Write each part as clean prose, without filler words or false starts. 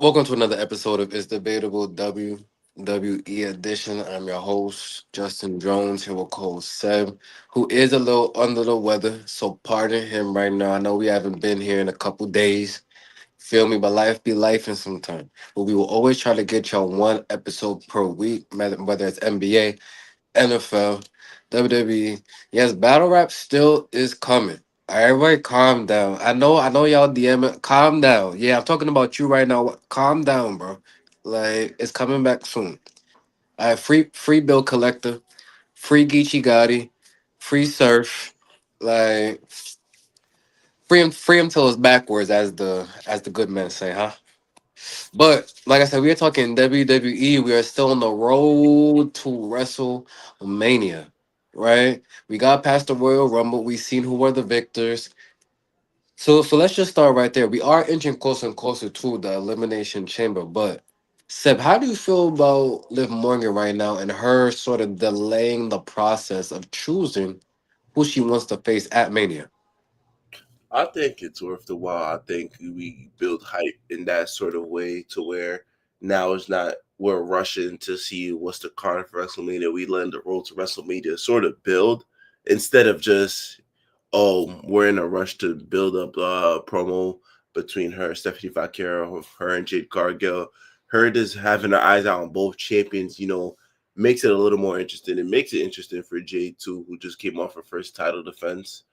Welcome to another episode of It's Debatable WWE edition. I'm your host, Justin Jones, here with co-host Seb, who is a little under the weather, so pardon him right now. I know we haven't been here in a couple days. Feel me, but life be life in some time. But we will always try to get y'all one episode per week, whether it's NBA, NFL, WWE. Yes, battle rap still is coming. Everybody calm down. I know y'all DM it. Calm down. Yeah, I'm talking about you right now. Calm down, bro. Like it's coming back soon. I have free bill collector, free Geechee Gotti, free surf, like free him till it's backwards as the good men say, huh? But like I said, we are talking WWE. We are still on the road to WrestleMania, right? We got past the Royal Rumble. We seen who were the victors. So let's just start right there. We are inching closer and closer to the Elimination Chamber. But Seb, how do you feel about Liv Morgan right now and her sort of delaying the process of choosing who she wants to face at Mania? I think it's worth the while. I think we build hype in that sort of way to where now it's not we're rushing to see what's the card for WrestleMania. We let the road to WrestleMania sort of build instead of just we're in a rush to build up a promo between her, Stephanie Vaquero, her and Jade Cargill. Her just having her eyes out on both champions, makes it a little more interesting. It makes it interesting for Jade too, who just came off her first title defense.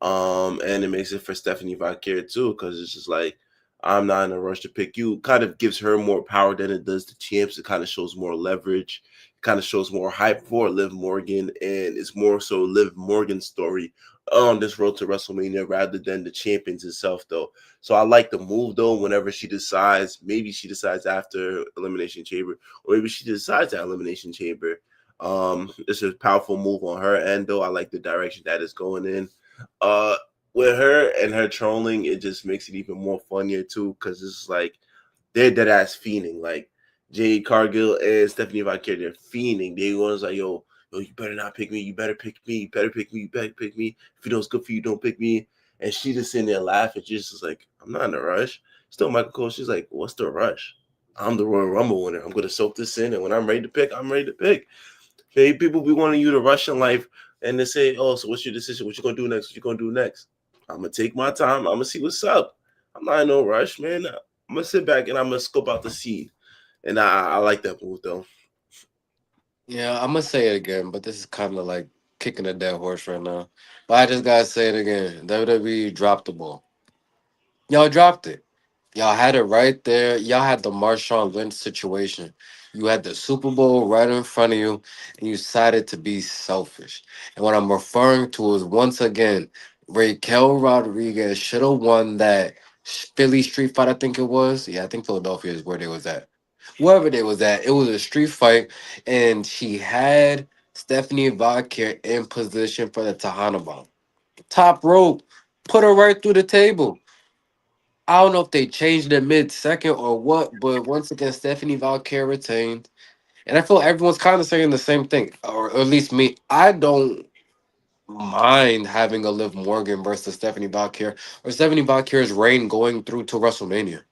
And it makes it for Stephanie Vaquer too, because it's just like I'm not in a rush to pick you. Kind of gives her more power than it does the champs. It kind of shows more leverage. It kind of shows more hype for Liv Morgan, and it's more so Liv Morgan's story on this road to WrestleMania rather than the champions itself, though. So I like the move though. Whenever she decides, maybe she decides after Elimination Chamber, or maybe she decides at Elimination Chamber. It's a powerful move on her end, though. I like the direction that it's going in. Uh, with her and her trolling, it just makes it even more funnier too, because it's like they're dead ass fiending. Like Jade Cargill and Stephanie Vaquer, they're fiending. They was like, yo, you better not pick me. You better pick me. You better pick me. You better pick me. If you know it's good for you, don't pick me. And she just sitting there laughing. She's just like, I'm not in a rush. Still, Michael Cole. She's like, what's the rush? I'm the Royal Rumble winner. I'm gonna soak this in, and when I'm ready to pick, I'm ready to pick. Okay, people be wanting you to rush in life and they say, "Oh, so what's your decision? What you gonna do next? What you gonna do next?" I'm gonna take my time. I'm gonna see what's up. I'm not in no rush, man. I'm gonna sit back and I'm gonna scope out the seed. And I like that move though. Yeah, I'm gonna say it again, but this is kind of like kicking a dead horse right now. But I just gotta say it again. WWE dropped the ball. Y'all dropped it. Y'all had it right there. Y'all had the Marshawn Lynch situation. You had the Super Bowl right in front of you, and you decided to be selfish. And what I'm referring to is once again, Raquel Rodriguez should have won that Philly Street Fight. I think it was. Yeah, I think Philadelphia is where they was at. Wherever they was at, it was a street fight, and she had Stephanie Vaquer in position for the Tahana bomb. Top rope, put her right through the table. I don't know if they changed it mid second or what, but once again, Stephanie Valkyrie retained. And I feel everyone's kind of saying the same thing, or at least me. I don't mind having a Liv Morgan versus Stephanie Valkyrie or Stephanie Valkyrie's reign going through to WrestleMania.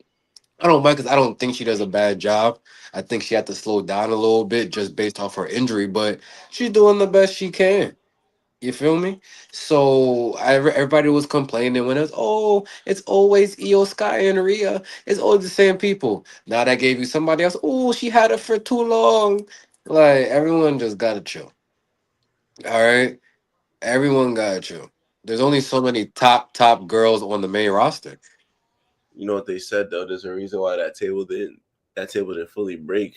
I don't mind because I don't think she does a bad job. I think she had to slow down a little bit just based off her injury, but she's doing the best she can. You feel me? So everybody was complaining when it's always Io Sky and Rhea. It's always the same people. Now that gave you somebody else. Oh, she had it for too long. Like everyone just gotta chill. All right, everyone gotta chill. There's only so many top girls on the main roster. You know what they said though? There's a reason why that table didn't fully break.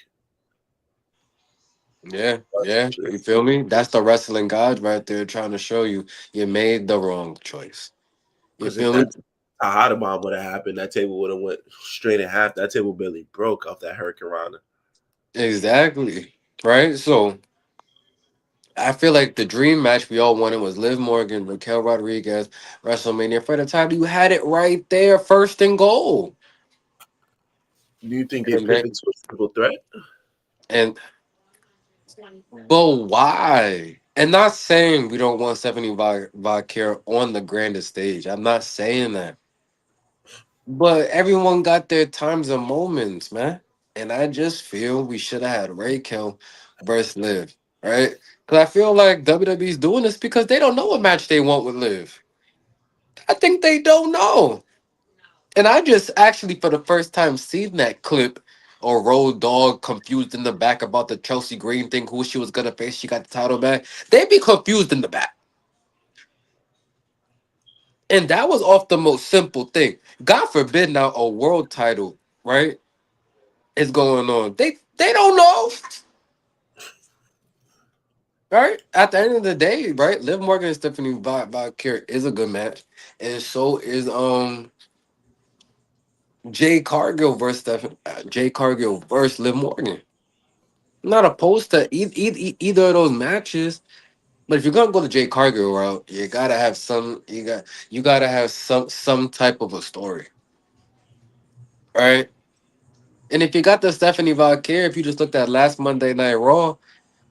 Yeah, yeah. You feel me? That's the wrestling god right there trying to show you you made the wrong choice. You Because if feel me? that Tahada bomb would have happened, that table would have went straight in half. That table barely broke off that Hurricane Rana. Exactly. Right. So I feel like the dream match we all wanted was Liv Morgan, Raquel Rodriguez, WrestleMania for the title. You had it right there, first and goal. Do you think they And then, pivot to a triple threat? and but why? And not saying we don't want Stephanie Valkyrie on the grandest stage. I'm not saying that. But everyone got their times and moments, man. And I just feel we should have had Raquel versus Liv, right? Because I feel like WWE's doing this because they don't know what match they want with Liv. I think they don't know. And I just actually, for the first time, seen that clip or Road Dog confused in the back about the Chelsea Green thing, who she was gonna face. She got the title back. They be confused in the back. And that was off the most simple thing. God forbid now a world title, right, is going on. They don't know. Right? At the end of the day, right? Liv Morgan and Stephanie Valkyrie is a good match. And so is Jay Cargill versus Jay Cargill versus Liv Morgan. I'm not opposed to either of those matches. But if you're gonna go the Jay Cargill route, you gotta have you gotta have some type of a story, right? And if you got the Stephanie Valkyrie, if you just looked at last Monday Night Raw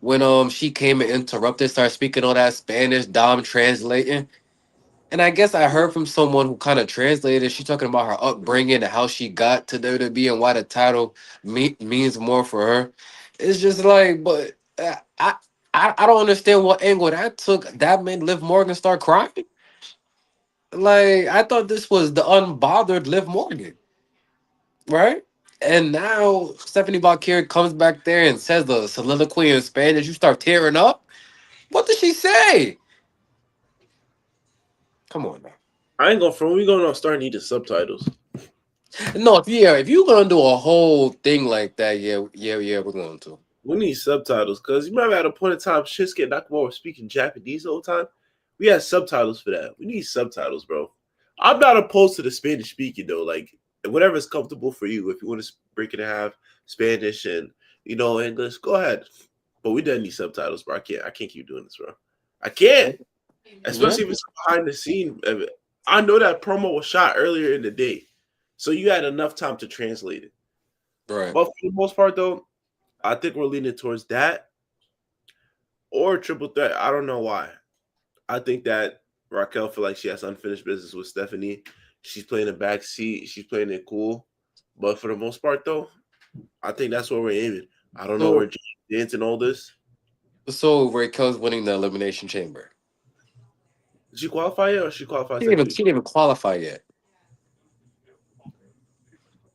when she came and interrupted, started speaking all that Spanish, Dom translating, and I guess I heard from someone who kind of translated. She talking about her upbringing and how she got to WWE and why the title means more for her. It's just like, but I don't understand what angle that took. That made Liv Morgan start crying. Like I thought this was the unbothered Liv Morgan, right? And now Stephanie Valkyrie comes back there and says the soliloquy in Spanish. You start tearing up. What did she say? Come on now. I ain't going from we going to start needing subtitles. No, if you're gonna do a whole thing like that, yeah, we're going to. We need subtitles because you remember at a point in time, Shinsuke Nakamura was speaking Japanese the whole time. We had subtitles for that. We need subtitles, bro. I'm not opposed to the Spanish speaking though. Like whatever's comfortable for you. If you want to break it in half, Spanish and English, go ahead. But we don't need subtitles, bro. I can't keep doing this, bro. I can't. Yeah, Especially if it's behind the scene. I know that promo was shot earlier in the day, so you had enough time to translate it. right. But for the most part, though, I think we're leaning towards that or triple threat. I don't know why. I think that Raquel feel like she has unfinished business with Stephanie. She's playing a back seat. She's playing it cool. But for the most part, though, I think that's where we're aiming. I don't know where So James Dance and all this. so Raquel's winning the elimination chamber. Did she qualify yet or she qualified second week? She didn't even qualify yet.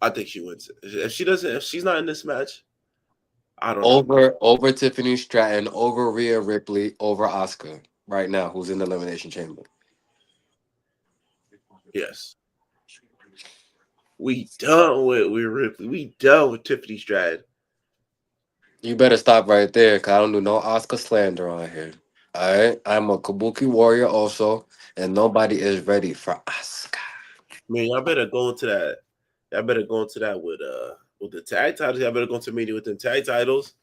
I think she wins. If she doesn't, if she's not in this match, I don't know. Over Tiffany Stratton, over Rhea Ripley, over Oscar right now, who's in the elimination chamber. Yes. We done with Ripley. We done with Tiffany Stratton. You better stop right there, cause I don't do no Oscar slander on here. All right, I'm a Kabuki warrior also, and nobody is ready for Oscar. Man, y'all better go into that. Y'all better go into that with the tag titles. Y'all better go into media with them tag titles.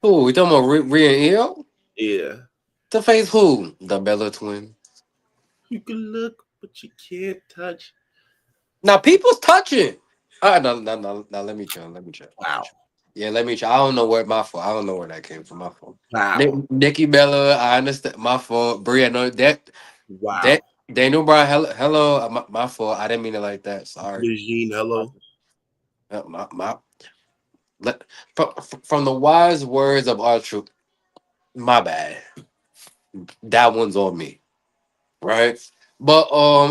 Who we talking about? Rhea and Io Yeah. to face who? The Bella Twin. You can look, but you can't touch. Now people's touching. All right, now let me chill. Let me chill. Let me Wow. chill. Yeah, let me chill. I don't know where my fault. I don't know where that came from. My fault. Wow. Nikki Bella, I understand. My fault. Bria, no, that Wow. Daniel Bryan. Hello, my fault. I didn't mean it like that. Sorry. Eugene, hello. My let, from the wise words of our truth. My bad. That one's on me. Right. But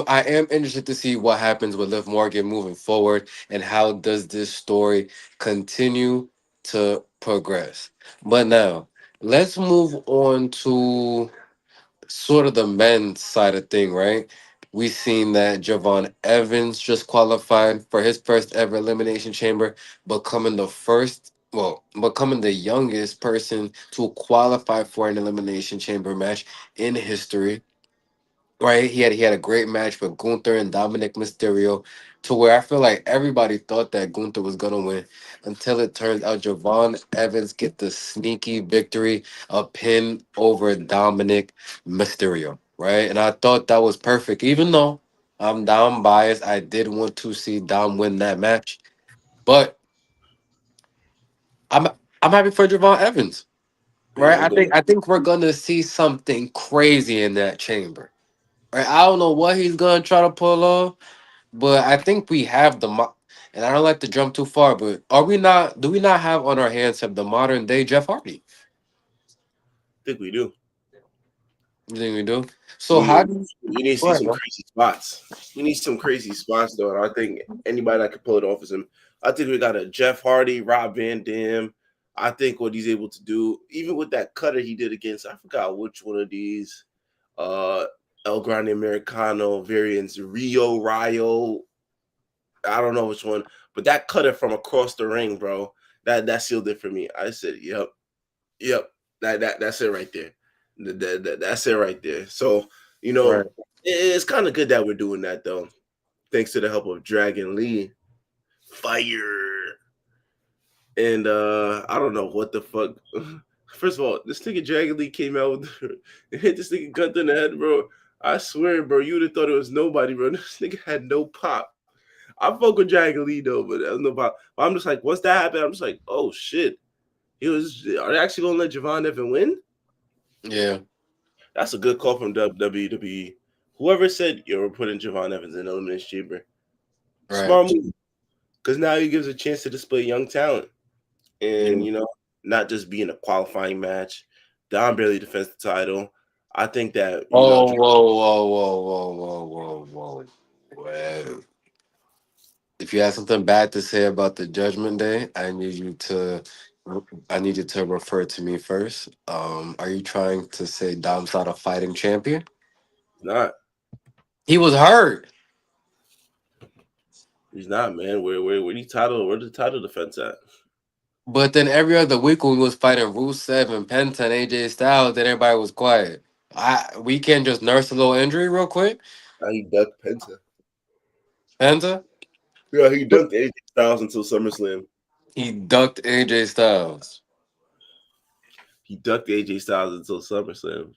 I am interested to see what happens with Liv Morgan moving forward and how does this story continue to progress. But now let's move on to sort of the men's side of thing, right? We seen that Javon Evans just qualified for his first ever elimination chamber, becoming the youngest person to qualify for an elimination chamber match in history. Right, he had a great match with Gunther and Dominic Mysterio, to where I feel like everybody thought that Gunther was gonna win, until it turns out Javon Evans get the sneaky victory, a pin over Dominic Mysterio. Right, and I thought that was perfect. Even though I'm Dom biased, I did want to see Dom win that match, but I'm I'm happy for Javon Evans. Man, Right, I'm I good. think I think we're gonna see something crazy in that chamber. Right, I don't know what he's gonna try to pull off, but I think we have and I don't like to jump too far, but are we not? Do we not have on our hands have the modern day Jeff Hardy? I think we do. You think we do? So how We do you? we need to Go see ahead, some bro. crazy spots. We need some crazy spots though. And I think anybody that could pull it off is him. I think we got a Jeff Hardy, Rob Van Dam. I think what he's able to do, even with that cutter he did against, I forgot which one of these uh El Grande Americano variants, Rio Rio. I don't know which one, but that cutter from across the ring, bro, that sealed it for me. I said, "Yep, yep, that's it right there. That's it right there." So you know, Right. it's kind of good that we're doing that though, thanks to the help of Dragon Lee. Fire. And I don't know what the fuck. First of all, this nigga Dragon Lee came out with and hit this nigga Gunther in the head, bro. I swear, bro, you would have thought it was nobody, bro. This nigga had no pop. I fuck with Dragon Lee though, but there's no pop. But I'm just like, once that happened, I'm just like, oh shit. Are they actually gonna let Javon Evan win? Yeah. That's a good call from WWE. Whoever said you're putting Javon Evans in the Elimination Chamber, Right. smart move, because now he gives a chance to display young talent, and Yeah. not just be in a qualifying match. Don barely defends the title. I think that Oh, whoa, whoa, whoa, whoa, whoa, whoa, whoa. Well, if you have something bad to say about the Judgment Day, I need you to refer to me first. Are you trying to say Dom's not a fighting champion? he's not. He was hurt. He's not, man. Where the title? Where the title defense at? But then every other week when we was fighting Rusev and Penta and AJ Styles, then everybody was quiet. We can just nurse a little injury real quick. Now he ducked Penta. Penta, Yeah, he ducked AJ Styles until SummerSlam. he ducked AJ Styles. He ducked AJ Styles until SummerSlam.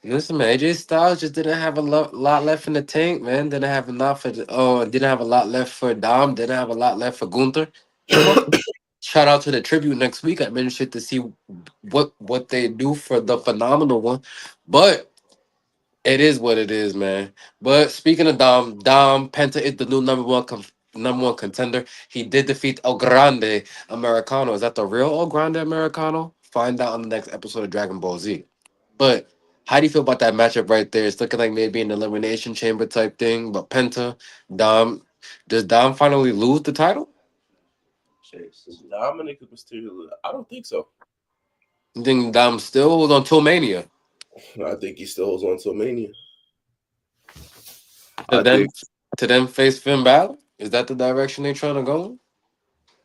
Listen, man, AJ Styles just didn't have a lot left in the tank, man. Didn't have enough for didn't have a lot left for Dom. Didn't have a lot left for Gunther. Of course, shout out to the tribute next week. I'm interested to see what they do for the phenomenal one, but it is what it is, man. But speaking of Dom Penta is the new number one contender. He did defeat El Grande Americano. Is that the real El Grande Americano? Find out on the next episode of Dragon Ball Z. But how do you feel about that matchup right there? It's looking like maybe an elimination chamber type thing. But Penta, Dom, does Dom finally lose the title? Dominic Mysterio. I don't think so. You think Dom still holds on till Mania I think he still holds on to Mania. to I think then face Finn Balor? Is that the direction they're trying to go?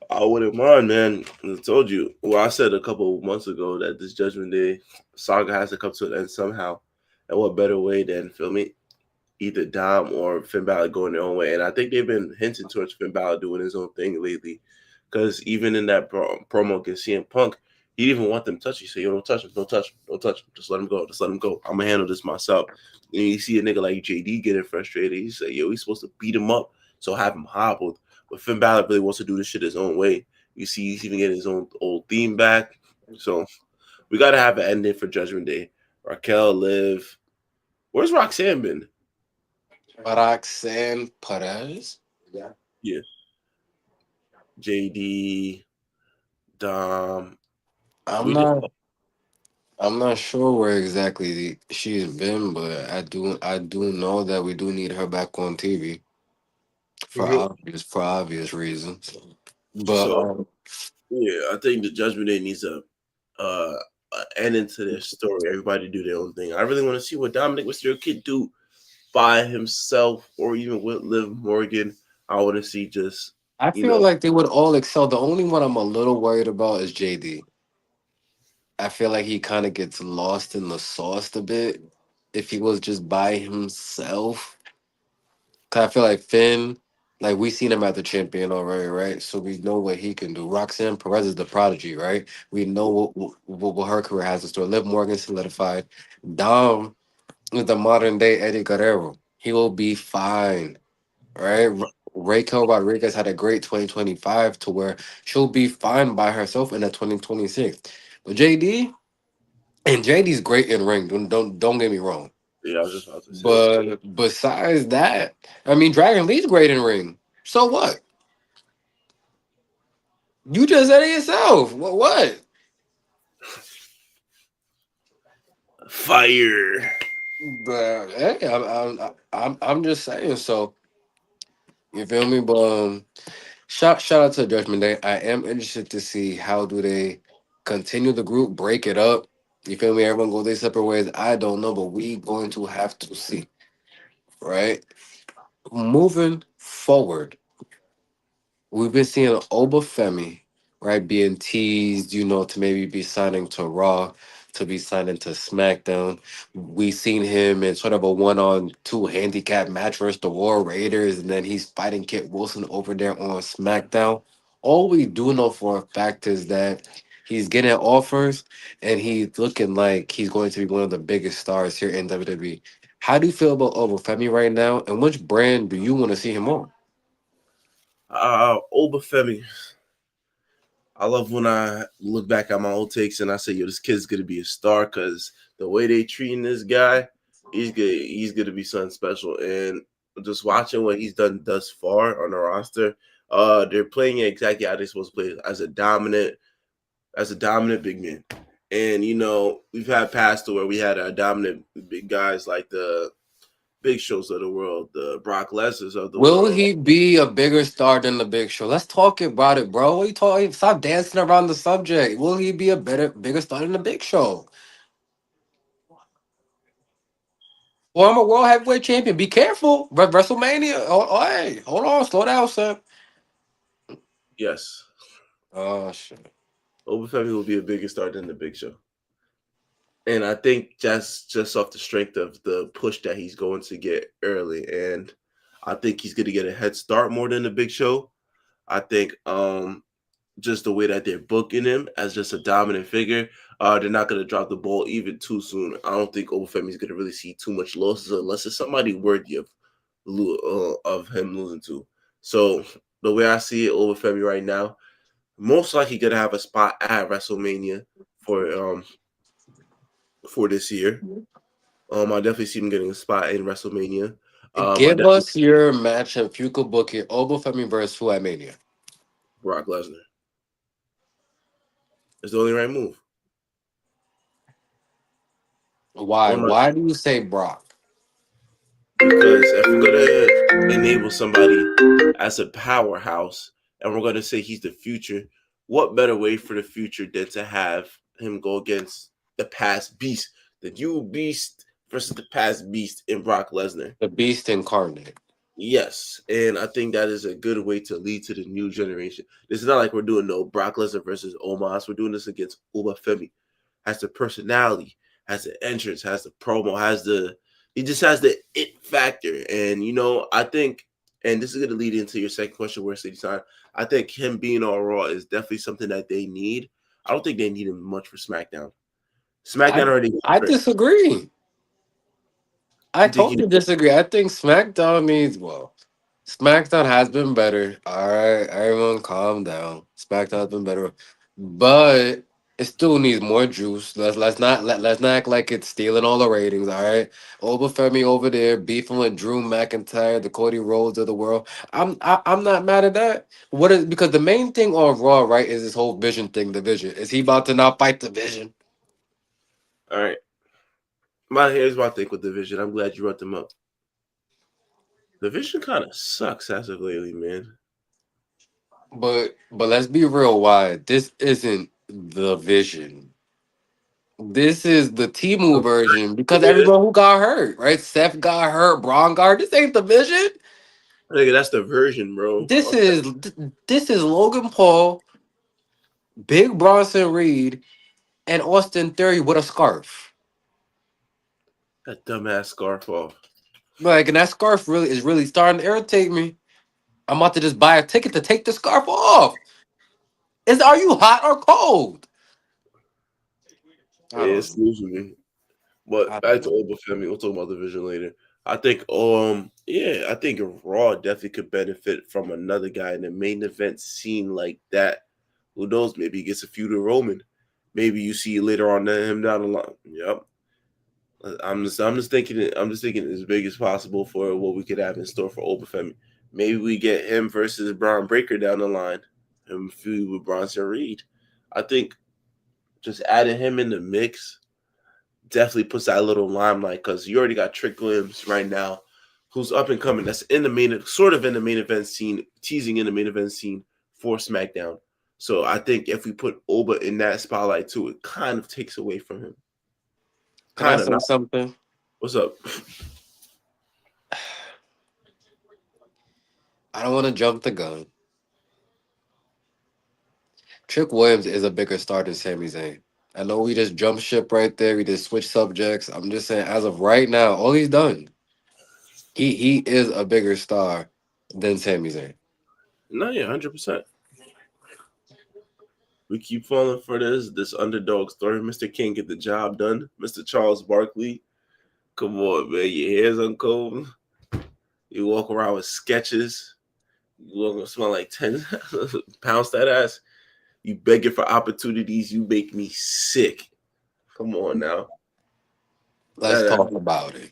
I wouldn't mind, man. I told you. Well, I said a couple months ago that this Judgment Day saga has to come to an end somehow. And what better way than feel me? Either Dom or Finn Balor going their own way. And I think they've been hinting towards Finn Balor doing his own thing lately. Because even in that promo against CM Punk, he didn't even want them touch. He said, "Yo, don't touch him, don't touch him, don't touch him. Just let him go, just let him go. I'm gonna handle this myself." And you see a nigga like JD getting frustrated. He said, "Yo, he's supposed to beat him up, so have him hobbled." But Finn Balor really wants to do this shit his own way. You see, he's even getting his own old theme back. So we gotta have an ending for Judgment Day. Raquel, Liv. Where's Roxanne been? Roxanne Perez? Yeah, JD, Dom. I'm We just not I'm not sure where exactly she's been, but I do know that we do need her back on TV for obvious reasons. But so yeah. I think the Judgment Day needs uh, a end into their story. Everybody do their own thing. I really want to see what Dominic Mysterio could do by himself, or even with Liv Morgan. I want to see just I you feel know. like they would all excel. The only one I'm a little worried about is JD. I feel like he kind of gets lost in the sauce a bit if he was just by himself. 'Cause I feel like Finn, like we seen him as the champion already, right? So we know what he can do. Roxanne Perez is the prodigy, right? We know what her career has in store. Liv Morgan solidified. Dom is the modern day Eddie Guerrero. He will be fine, right? Raquel Rodriguez had a great 2025 to where she'll be fine by herself in that 2026. But JD, and JD's great in ring. Don't get me wrong. Yeah, I was just about to say. But besides that, I mean, Dragon Lee's great in ring. So what? You just said it yourself. What? Fire. But hey, I'm just saying. So you feel me? But shout out to Judgment Day. I am interested to see how do they continue the group, break it up. You feel me? Everyone go their separate ways. I don't know, but we going to have to see. Right? Moving forward, we've been seeing Obafemi, right, being teased, to maybe be signing to Raw, to be signing to SmackDown. We seen him in sort of a one-on-two handicap match versus the War Raiders, and then he's fighting Kit Wilson over there on SmackDown. All we do know for a fact is that he's getting offers, and he's looking like he's going to be one of the biggest stars here in WWE. How do you feel about Obafemi right now, and which brand do you want to see him on? Obafemi. I love when I look back at my old takes and I say, "Yo, this kid's gonna be a star," because the way they treating this guy, he's good. He's gonna be something special. And just watching what he's done thus far on the roster, they're playing it exactly how they're supposed to play it, as a dominant big man. And we've had past where we had dominant big guys like the Big Shows of the world, the Brock Lesnar's of the Will world. he be a bigger star than the Big Show? Let's talk about it, bro. What are you talking? Stop dancing around the subject. Will he be a bigger star than the Big Show? Former world heavyweight champion. Be careful, WrestleMania. Hey, hold on, slow down, son. Yes, Oh shit. Obafemi will be a bigger star than the Big Show. And I think just off the strength of the push that he's going to get early, and I think he's going to get a head start more than the Big Show. I think just the way that they're booking him as just a dominant figure, they're not going to drop the ball even too soon. I don't think Obafemi's going to really see too much losses unless it's somebody worthy of him losing to. So the way I see it, Obafemi right now, most likely going to have a spot at WrestleMania for this year. I definitely see him getting a spot in WrestleMania. I Give definitely us your match if you could book it. Obafemi versus who at Mania? Brock Lesnar. It's the only right move. Why? Oh my, Why do you say Brock? because if we're gonna enable somebody as a powerhouse, and we're gonna say he's the future, what better way for the future than to have him go against the past beast, the new beast versus the past beast in Brock Lesnar? The Beast incarnate. Yes, and I think that is a good way to lead to the new generation. This is not like we're doing no Brock Lesnar versus Omos. We're doing this against Obafemi. Has the personality, has the entrance, has the promo, he just has the it factor. And I think, and this is going to lead into your second question, where City Sign. I think him being on Raw is definitely something that they need. I don't think they need him much for SmackDown. I SmackDown already got I Chris. disagree. I You think he? totally disagree. I think SmackDown needs SmackDown has been better. All right, everyone, calm down. SmackDown has been better, but it still needs more juice. Let's not act like it's stealing all the ratings. All right, Obafemi over there beefing with Drew McIntyre, the Cody Rhodes of the world. I'm not mad at that. What is because the main thing on Raw, right, is this whole Vision thing. The Vision, is he about to not fight the Vision? All right. Here's my thing with the Vision. I'm glad you brought them up. The Vision kind of sucks as of lately, man. But let's be real. Why this isn't the Vision? This is the Timu version because Nigga, everyone who got hurt, right? Seth got hurt, Braun got hurt. This ain't the Vision. that's the version, bro. This is this is Logan Paul, Big Bronson Reed, and Austin Theory with a scarf. That dumbass scarf off. Like, and that scarf really starting to irritate me. I'm about to just buy a ticket to take the scarf off. Are you hot or cold? I don't It's know. losing me. But I back don't to know. Oba Femi. We'll talk about the Vision later. I think yeah, I think Raw definitely could benefit from another guy in the main event scene like that. Who knows? Maybe he gets a feud with Roman. Maybe you see later on him down the line. Yep. I'm just thinking as big as possible for what we could have in store for Obafemi. Maybe we get him versus Braun Breaker down the line, and feud with Bronson Reed. I think just adding him in the mix definitely puts that little limelight because you already got Trick Williams right now, who's up and coming. That's in the sort of in the main event scene, teasing in the main event scene for SmackDown. So I think if we put Oba in that spotlight too, it kind of takes away from him. Can I Kind of say not. something? What's up? I don't want to jump the gun. Trick Williams is a bigger star than Sami Zayn. I know we just jump ship right there. We just switch subjects. I'm just saying, as of right now, all he's done, he is a bigger star than Sami Zayn. No, yeah, 100%. We keep falling for this underdog story. Mr. King get the job done. Mr. Charles Barkley, come on, man. Your hair's uncombed. You walk around with sketches. You walk smell like 10 pounds that ass. You begging for opportunities. You make me sick. Come on now. Let's That, talk about it.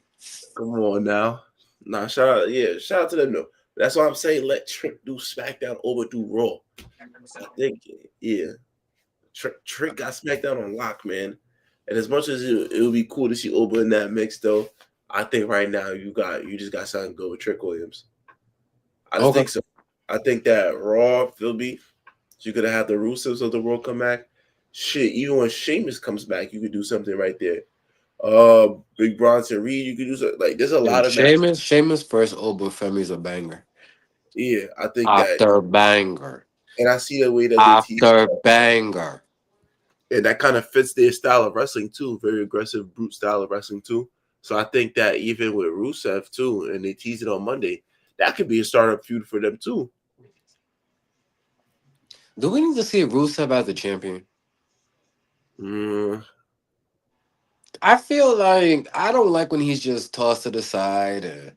come on now. Nah, shout out to them though. That's why I'm saying let Trick do SmackDown over do Raw. I think, yeah, Trick got SmackDown on lock, man. And as much as it would be cool to see Oba in that mix, though, I think right now you just got something to go with Trick Williams. I just Okay. think so. I think that Raw, Philby, you could have the Russos of the world come back. Shit, even when Sheamus comes back, you could do something right there. Big Bronson Reed, you could do something like there's a Dude, lot of matches. Sheamus first Oba Femi's a banger. Yeah, I think that, After banger. and I see the way that they teach. After banger. And that kind of fits their style of wrestling too, very aggressive, brute style of wrestling too. So I think that even with Rusev too, and they tease it on Monday, that could be a startup feud for them too. Do we need to see Rusev as a champion? Mm, I feel like I don't like when he's just tossed to the side and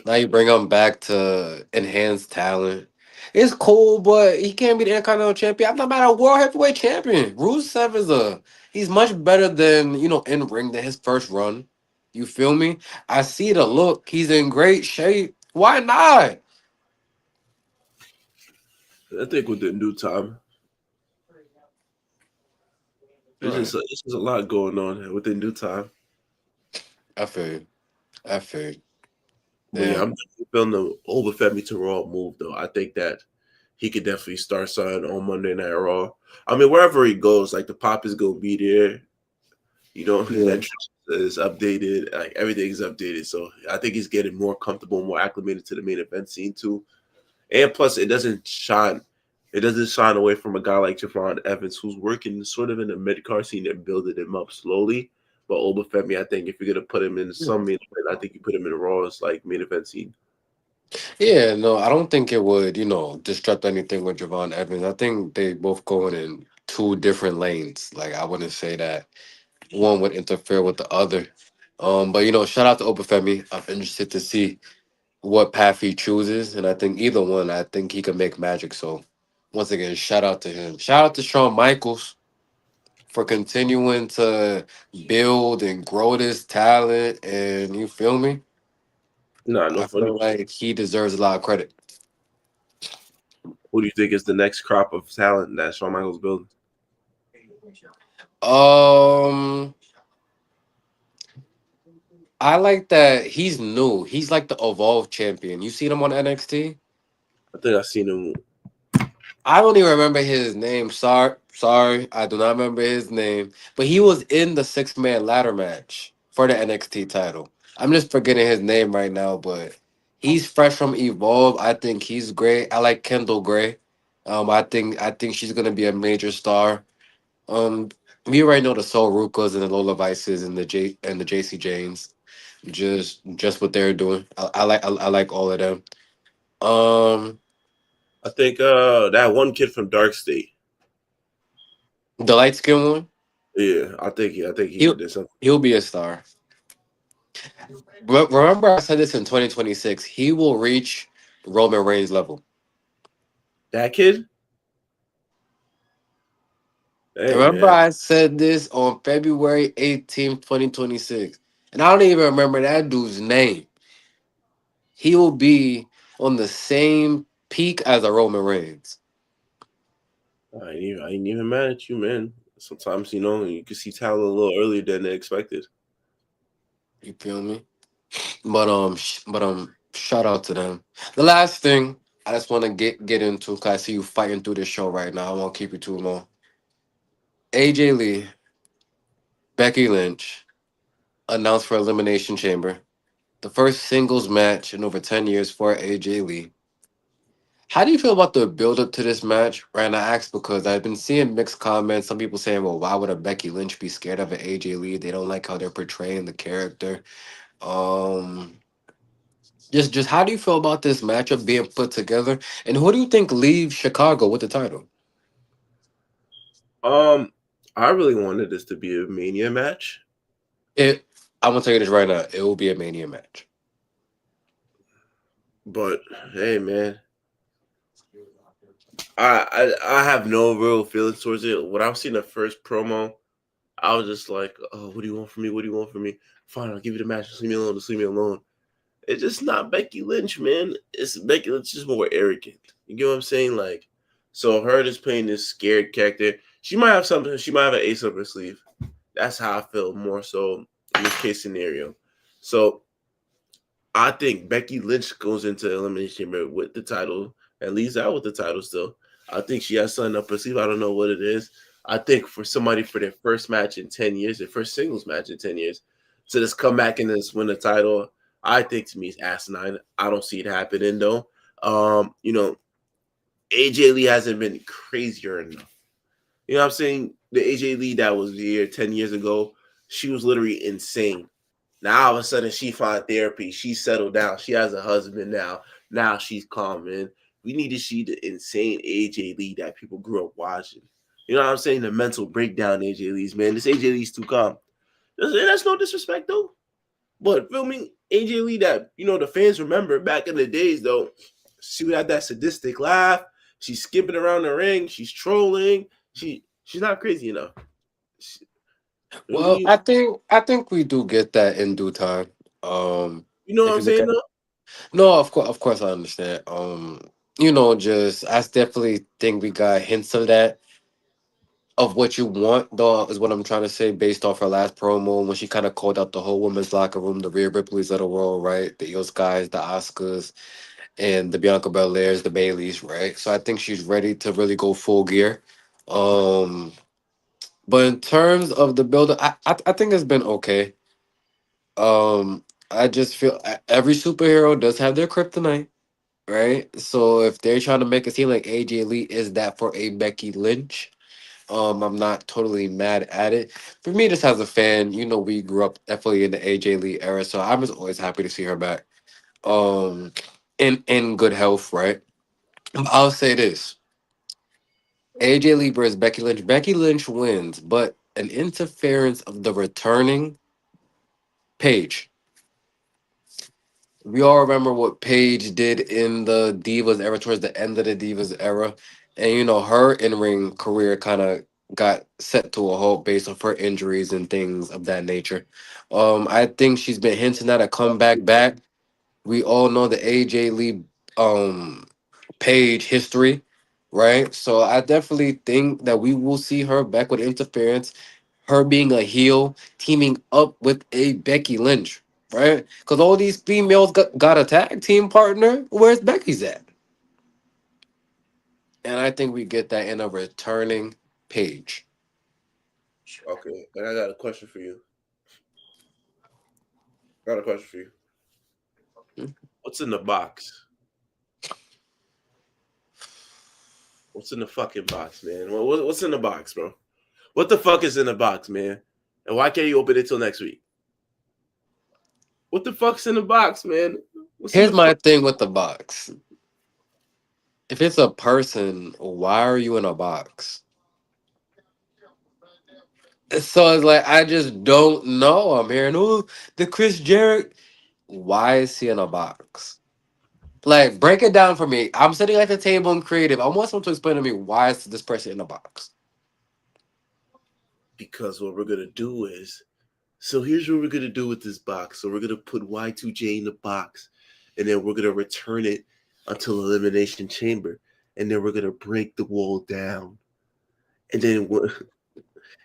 now you bring him back to enhance talent. It's cool, but he can't be the Intercontinental Champion. I'm not about a World Heavyweight Champion. Rusev is he's much better than in ring than his first run. You feel me? I see the look. He's in great shape. Why not? I think within due time, All right. it's just a lot going on within due time. I feel you. I feel you. But yeah, I'm Damn. definitely feeling the Overfemi to Raw move though. I think that he could definitely start something on Monday Night Raw. I mean, wherever he goes, like the pop is gonna be there. His Yeah. entrance is updated. Like everything's updated. So I think he's getting more comfortable, more acclimated to the main event scene too. And plus, it doesn't shine. It doesn't shine away from a guy like Javon Evans, who's working sort of in the mid card scene and building him up slowly. But Obafemi, I think if you're gonna put him in some main event, I think you put him in Raw's like main event scene. Yeah, no, I don't think it would, disrupt anything with Javon Evans. I think they both going in two different lanes. Like I wouldn't say that one would interfere with the other. But shout out to Obafemi. I'm interested to see what path he chooses, and I think either one, I think he can make magic. So once again, shout out to him. Shout out to Shawn Michaels for continuing to build and grow this talent. And you feel me? Nah, no I funny. feel like he deserves a lot of credit. Who do you think is the next crop of talent that Shawn Michaels building? Um, I like that he's new. He's like the evolved champion. You seen him on NXT? I think I've seen him. I don't even remember his name. Sorry, I do not remember his name. But he was in the 6-man ladder match for the NXT title. I'm just forgetting his name right now, but he's fresh from Evolve. I think he's great. I like Kendall Gray. I think she's gonna be a major star. Um, we already know the Soul Rukas and the Lola Vices and the JC Janes. Just what they're doing. I like all of them. Um, I think that one kid from Dark State. the light skin one. Yeah, I think he He'll could do something. he'll be a star. Remember, I said this in 2026. He will reach Roman Reigns level. That kid, hey Remember, man, I said this on February 18th, 2026. and I don't even remember that dude's name. He will be on the same peak as a Roman Reigns. I ain't even mad at you, man. Sometimes you can see talent a little earlier than they expected. You feel me? Shout out to them. The last thing I just want to get into, cause I see you fighting through this show right now. I won't keep you too long. AJ Lee, Becky Lynch announced for Elimination Chamber. The first singles match in over 10 years for AJ Lee. How do you feel about the build up to this match? Right, and I asked because I've been seeing mixed comments. Some people saying, well, why would a Becky Lynch be scared of an AJ Lee? They don't like how they're portraying the character. Um, just how do you feel about this matchup being put together? And who do you think leaves Chicago with the title? Um, I really wanted this to be a Mania match, It I'm gonna tell you this right now, it will be a Mania match. but hey, man, I have no real feelings towards it. When I was seeing the first promo, I was just like, "Oh, what do you want from me? What do you want from me? Fine, I'll give you the match. Just leave me alone. Just leave me alone." It's just not Becky Lynch, man. It's Becky Lynch is more arrogant. You get what I'm saying? Like, so her just playing this scared character. She might have something. She might have an ace up her sleeve. That's how I feel more so in this case scenario. So I think Becky Lynch goes into Elimination Chamber with the title and leaves out with the title still. I think she has something up her sleeve. I don't know what it is. I think for somebody for their first match in 10 years, their first singles match in 10 years, to just come back and just win the title, I think to me is asinine. I don't see it happening though. AJ Lee hasn't been crazier enough. You know what I'm saying? The AJ Lee that was here 10 years ago, she was literally insane. Now all of a sudden she found therapy. She settled down. She has a husband now. Now she's calm, man. We need to see the insane AJ Lee that people grew up watching. You know what I'm saying? The mental breakdown AJ Lee's, man. This AJ Lee's too calm. That's no disrespect though. But filming AJ Lee that, the fans remember back in the days though, she would have that sadistic laugh. She's skipping around the ring. She's trolling. She's not crazy enough. She, Well, you, I think we do get that in due time. you know what If I'm you look saying at though? no, of course I understand. Just I definitely think we got hints of that of what you want, though, is what I'm trying to say based off her last promo when she kind of called out the whole women's locker room, the Rhea Ripley's of the world, right? The Io Skies, the Oscars, and the Bianca Belairs, the Baileys, right? So I think she's ready to really go full gear. Um, but in terms of the build, I think it's been okay. I just feel every superhero does have their kryptonite, right? So if they're trying to make it seem like AJ Lee is that for a Becky Lynch, I'm not totally mad at it. For me, just as a fan, we grew up definitely in the AJ Lee era, so I'm just always happy to see her back. Um, in good health, right? I'll say this: AJ Lee versus Becky Lynch. Becky Lynch wins, but an interference of the returning Paige. We all remember what Paige did in the Divas era, towards the end of the Divas era, and her in ring career kind of got set to a halt based off her injuries and things of that nature. I think she's been hinting at a comeback back. We all know the AJ Lee um Paige history, right? So I definitely think that we will see her back with interference, her being a heel, teaming up with a Becky Lynch, right? Because all these females got a tag team partner. Where's Becky's at? And I think we get that in a returning Paige. Okay, and I got a question for you. I got a question for you. What's in the box? What's in the fucking box, man? What's in the box, bro? What the fuck is in the box, man? And why can't you open it till next week? What the fuck's in the box, man? What's in Here's the my fuck? thing with the box. If it's a person, why are you in a box? So it's like I just don't know. I'm hearing, oh, the Chris Jarrett. Why is he in a box? Like, break it down for me. I'm sitting at the table and creative. I want someone to explain to me why is this person in a box. Because what we're gonna do is So here's what we're gonna do with this box. So we're gonna put Y2J in the box, and then we're gonna return it until Elimination Chamber, and then we're gonna break the wall down, and then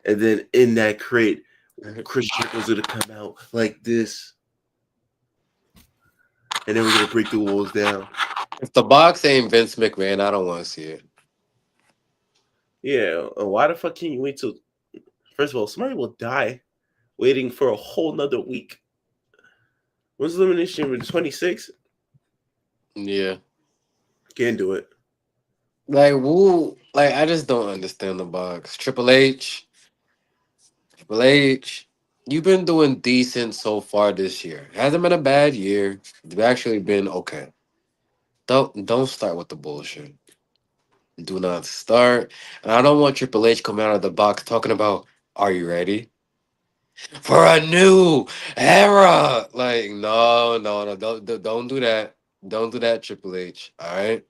and then in that crate, Chris Jericho's gonna come out like this, and then we're gonna break the walls down. If the box ain't Vince McMahon, I don't want to see it. Yeah, why the fuck can you wait till? First of all, somebody will die waiting for a whole nother week. When's Elimination Chamber? 26? Yeah. Can't do it. Like, woo, like, I just don't understand the box. Triple H, you've been doing decent so far this year. Hasn't been a bad year. You've actually been okay. Don't start with the bullshit. Do not start. And I don't want Triple H coming out of the box talking about, are you ready for a new era? Like, no, no, no, don't do that. Don't do that, Triple H. All right.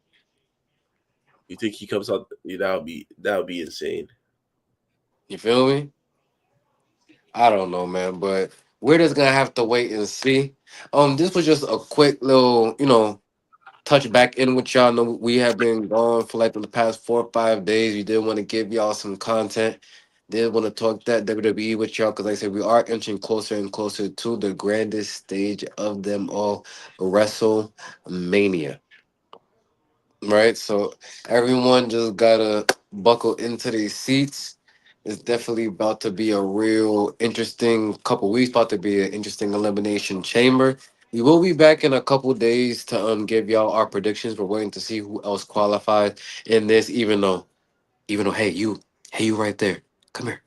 You think he comes out? That would be insane. You feel me? I don't know, man, but we're just gonna have to wait and see. This was just a quick little, touch back in with y'all. Know we have been gone for like the past 4 or 5 days. We did want to give y'all some content. Did want to talk that WWE with y'all because like I said we are inching closer and closer to the grandest stage of them all, WrestleMania. Right? So everyone just gotta buckle into these seats. It's definitely about to be a real interesting couple weeks, about to be an interesting elimination chamber. We will be back in a couple days to give y'all our predictions. We're waiting to see who else qualifies in this, even though hey you right there. Come here.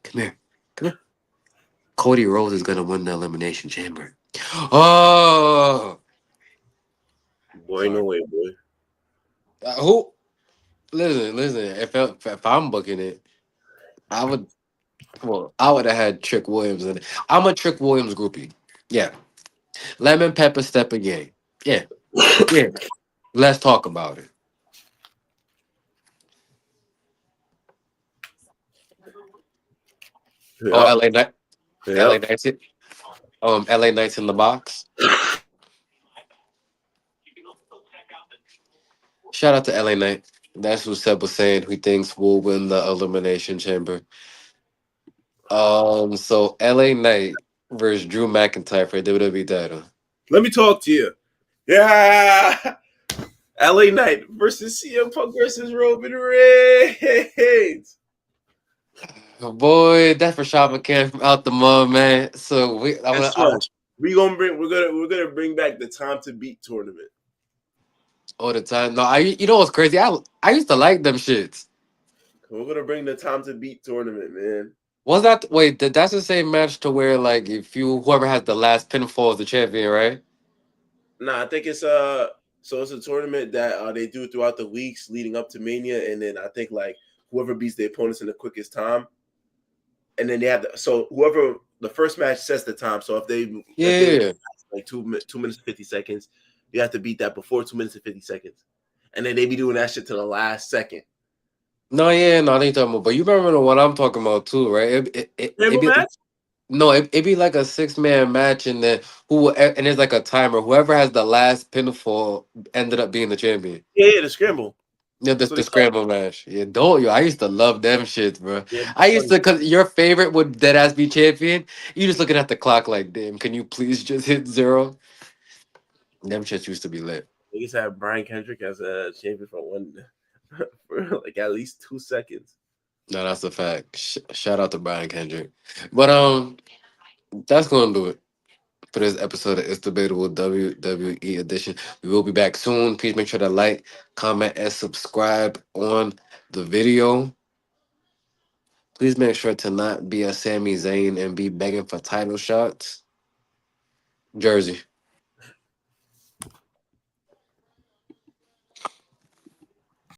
Come here. Come here. Cody Rhodes is gonna win the elimination chamber. Oh Boy, sorry. no way, boy. Who listen, if I'm booking it, I would. Well, I would have had Trick Williams in it. I'm a Trick Williams groupie. Yeah. Lemon pepper step again. Yeah. Yeah. Let's talk about it. Oh, Yep, LA yep. Knights. LA Knights in the box. Shout out to LA Knight. That's what Seb was saying. Who thinks will win the elimination chamber? So LA Knight versus Drew McIntyre for WWE title. Let me talk to you. Yeah, LA Knight versus CM Punk versus Roman Reigns. Boy, that's for Sean McCann from out the mud, man. So Guess I'm what? We're gonna bring back the time to beat tournament. all the time. No, you know what's crazy? I used to like them shits. We're gonna bring the time to beat tournament, man. Was that wait? That's the same match to where like if you whoever has the last pinfall is the champion, right? Nah, I think it's so it's a tournament that they do throughout the weeks leading up to Mania, and then I think like whoever beats the opponents in the quickest time, and then they have so whoever the first match sets the time. So if they win Yeah. like 2 minutes and 50 seconds, you have to beat that before 2 minutes and 50 seconds, and then they be doing that shit to the last second. No, yeah, no, I ain't talking about. But you remember the one I'm talking about too, right? It Table be match? no, it be like a 6 man match, and then and it's like a timer. Whoever has the last pinfall ended up being the champion. Yeah, yeah, the scramble. Yeah, That's what the they call scramble match. Yeah, don't you? I used to love them shits, bro. it. Yeah, I that's used funny. to, cause your favorite would dead ass be champion. You just looking at the clock like, damn, can you please just hit zero? Them shits used to be lit. They used to have Brian Kendrick as a champion for one for like at least 2 seconds. No, that's a fact. Shout out to Brian Kendrick. But that's gonna do it for this episode of It's Debatable WWE edition. We will be back soon. Please make sure to like, comment, and subscribe on the video. Please make sure to not be a Sami Zayn and be begging for title shots. Jersey.